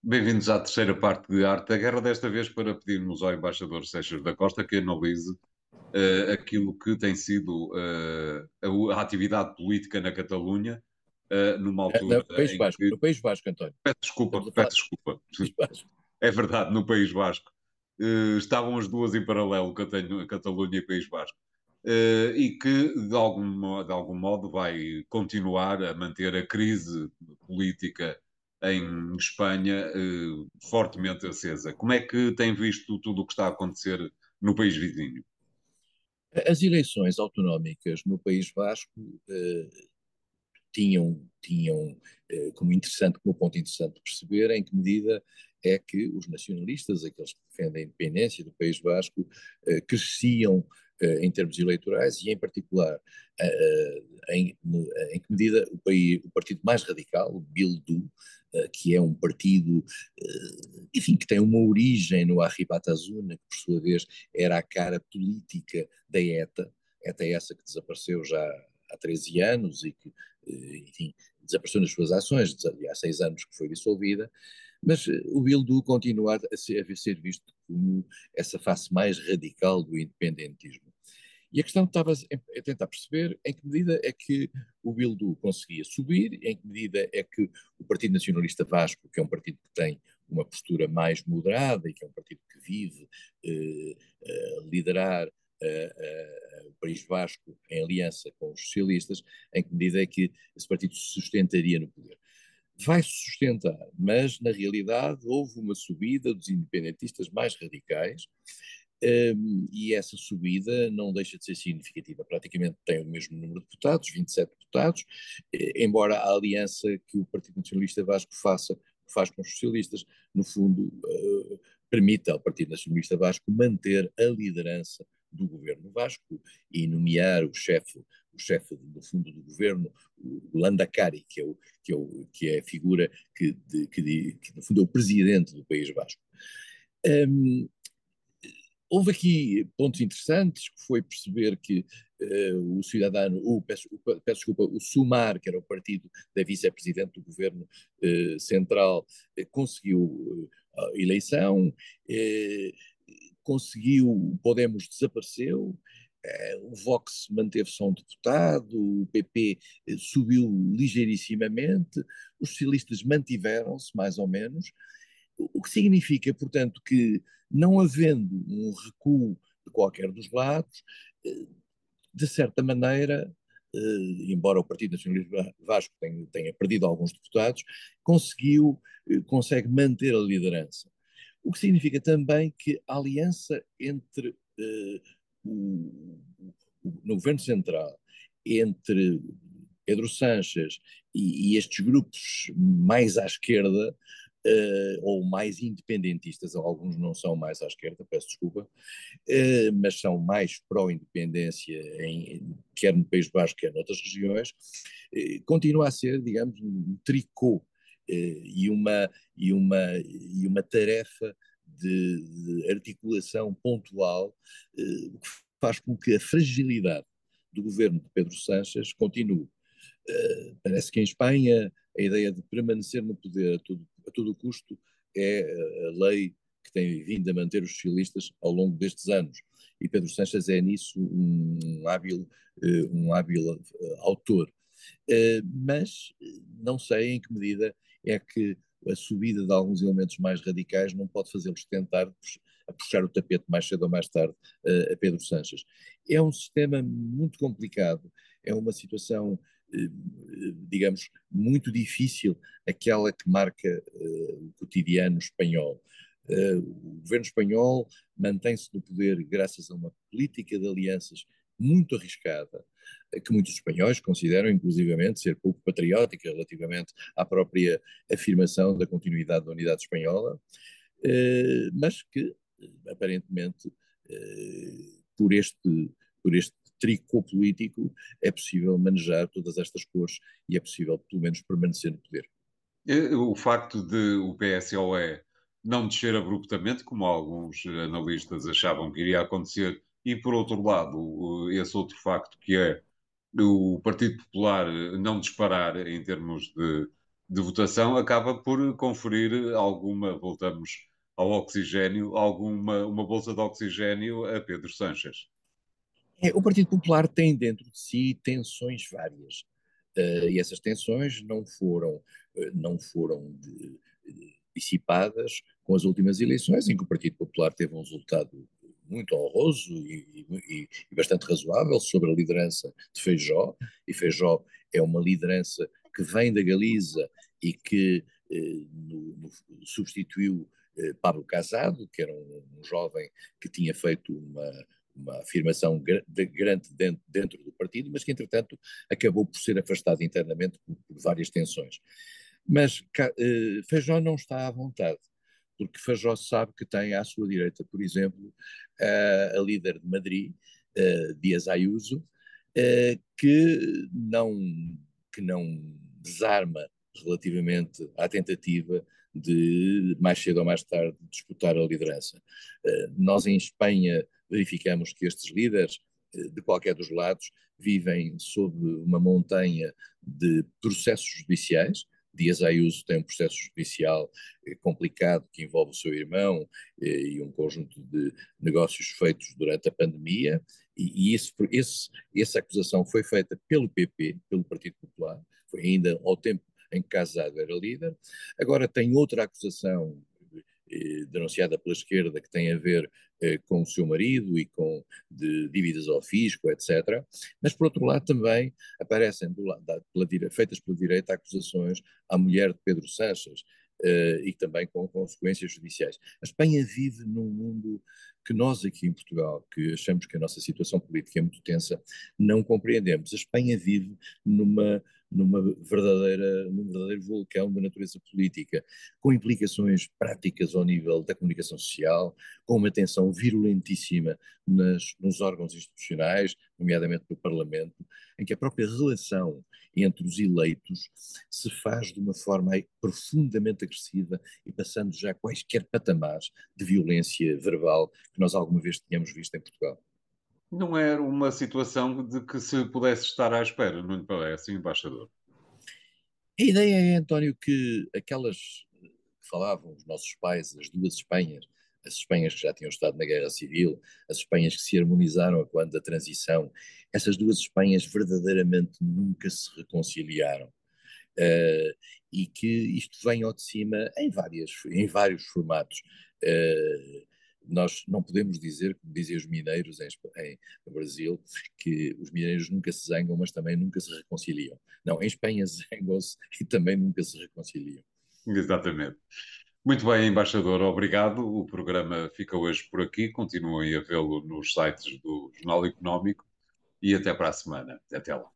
Bem-vindos à terceira parte de Arte da Guerra, desta vez para pedirmos ao embaixador Seixas da Costa que analise aquilo que tem sido a atividade política na Catalunha, numa altura No País em Vasco, que. no País Vasco, António. Peço desculpa, Estamos a falar peço desculpa. do País Vasco. É verdade, no País Vasco. Estavam as duas em paralelo, Catalunha e País Vasco. E que, de algum modo, vai continuar a manter a crise política em Espanha fortemente acesa. Como é que tem visto tudo o que está a acontecer no país vizinho? As eleições autonómicas no País Vasco tinham como ponto interessante de perceber em que medida é que os nacionalistas, aqueles que defendem a independência do País Vasco, cresciam em termos eleitorais e, em particular, em que medida o partido mais radical, o Bildu, que é um partido, enfim, que tem uma origem no Arribatasuna, que por sua vez era a cara política da ETA, ETA essa que desapareceu já há 13 anos e que, enfim, desapareceu nas suas ações, há 6 anos que foi dissolvida, mas o Bildu continua a ser visto como essa face mais radical do independentismo. E a questão que estava a tentar perceber em que medida é que o Bildu conseguia subir, em que medida é que o Partido Nacionalista Vasco, que é um partido que tem uma postura mais moderada e que é um partido que vive liderar o País Vasco em aliança com os socialistas, em que medida é que esse partido se sustentaria no poder. Vai-se sustentar, mas na realidade houve uma subida dos independentistas mais radicais, e essa subida não deixa de ser significativa. Praticamente tem o mesmo número de deputados, 27 deputados, embora a aliança que o Partido Nacionalista Vasco faz com os socialistas, no fundo, permita ao Partido Nacionalista Vasco manter a liderança do governo vasco e nomear o chefe no fundo do governo, o Landacari, que é a figura que no fundo é o presidente do País Vasco. Um, Houve aqui pontos interessantes, que foi perceber que o Cidadano, peço desculpa, o SUMAR, que era o partido da vice-presidente do governo central, conseguiu a eleição, eh, conseguiu, o Podemos desapareceu, o Vox manteve só um deputado, o PP subiu ligeirissimamente, os socialistas mantiveram-se, mais ou menos, o que significa, portanto, que não havendo um recuo de qualquer dos lados, de certa maneira, embora o Partido Nacionalista Vasco tenha perdido alguns deputados, consegue manter a liderança. O que significa também que a aliança entre o, no governo central, entre Pedro Sánchez e estes grupos mais à esquerda, ou mais independentistas, alguns não são mais à esquerda, peço desculpa, mas são mais pró-independência, quer no País Basco, quer noutras regiões, continua a ser, digamos, um tricô e uma tarefa de articulação pontual, o que faz com que a fragilidade do governo de Pedro Sánchez continue. Parece que em Espanha a ideia de permanecer no poder a todo custo é a lei que tem vindo a manter os socialistas ao longo destes anos. E Pedro Sánchez é nisso um hábil autor. Mas não sei em que medida é que a subida de alguns elementos mais radicais não pode fazê-los tentar a puxar o tapete mais cedo ou mais tarde a Pedro Sánchez. É um sistema muito complicado, é uma situação, digamos, muito difícil, aquela que marca o cotidiano espanhol. O governo espanhol mantém-se no poder graças a uma política de alianças muito arriscada, que muitos espanhóis consideram, inclusivamente, ser pouco patriótica relativamente à própria afirmação da continuidade da unidade espanhola, mas que, aparentemente, por este tricô político, é possível manejar todas estas cores e é possível, pelo menos, permanecer no poder. O facto de o PSOE não descer abruptamente, como alguns analistas achavam que iria acontecer, e por outro lado, esse outro facto que é o Partido Popular não disparar em termos de de votação acaba por conferir alguma, voltamos ao oxigênio, uma bolsa de oxigênio a Pedro Sanches. O Partido Popular tem dentro de si tensões várias. E essas tensões não foram dissipadas com as últimas eleições, em que o Partido Popular teve um resultado muito honroso e bastante razoável sobre a liderança de Feijó, e Feijó é uma liderança que vem da Galiza e que substituiu Pablo Casado, que era um jovem que tinha feito uma afirmação grande dentro do partido, mas que, entretanto, acabou por ser afastado internamente por várias tensões. Mas Feijó não está à vontade, porque Feijó sabe que tem à sua direita, por exemplo, a líder de Madrid, Díaz Ayuso, que não desarma relativamente à tentativa de, mais cedo ou mais tarde, disputar a liderança. Nós, em Espanha, verificamos que estes líderes, de qualquer dos lados, vivem sob uma montanha de processos judiciais. Díaz Ayuso tem um processo judicial complicado que envolve o seu irmão e um conjunto de negócios feitos durante a pandemia, e essa acusação foi feita pelo PP, pelo Partido Popular, foi ainda ao tempo em que Casado era líder. Agora tem outra acusação denunciada pela esquerda, que tem a ver com o seu marido e com dívidas ao fisco, etc. Mas, por outro lado, também aparecem, feitas pela direita, acusações à mulher de Pedro Sanches, e também com consequências judiciais. A Espanha vive num mundo que nós aqui em Portugal, que achamos que a nossa situação política é muito tensa, não compreendemos. A Espanha vive num verdadeiro vulcão da natureza política, com implicações práticas ao nível da comunicação social, com uma tensão virulentíssima nos órgãos institucionais, nomeadamente no Parlamento, em que a própria relação entre os eleitos se faz de uma forma profundamente agressiva e passando já quaisquer patamares de violência verbal que nós alguma vez tínhamos visto em Portugal. Não era uma situação de que se pudesse estar à espera, não lhe parece, embaixador? A ideia é, António, que aquelas que falavam os nossos pais, as duas Espanhas, as Espanhas que já tinham estado na Guerra Civil, as Espanhas que se harmonizaram quando da transição, essas duas Espanhas verdadeiramente nunca se reconciliaram. Uh, e que isto vem ao de cima em vários formatos. Nós não podemos dizer, como dizem os mineiros no Brasil, que os mineiros nunca se zangam, mas também nunca se reconciliam. Não, em Espanha zangam-se e também nunca se reconciliam. Exatamente. Muito bem, embaixador, obrigado. O programa fica hoje por aqui. Continuem a vê-lo nos sites do Jornal Económico e até para a semana. Até lá.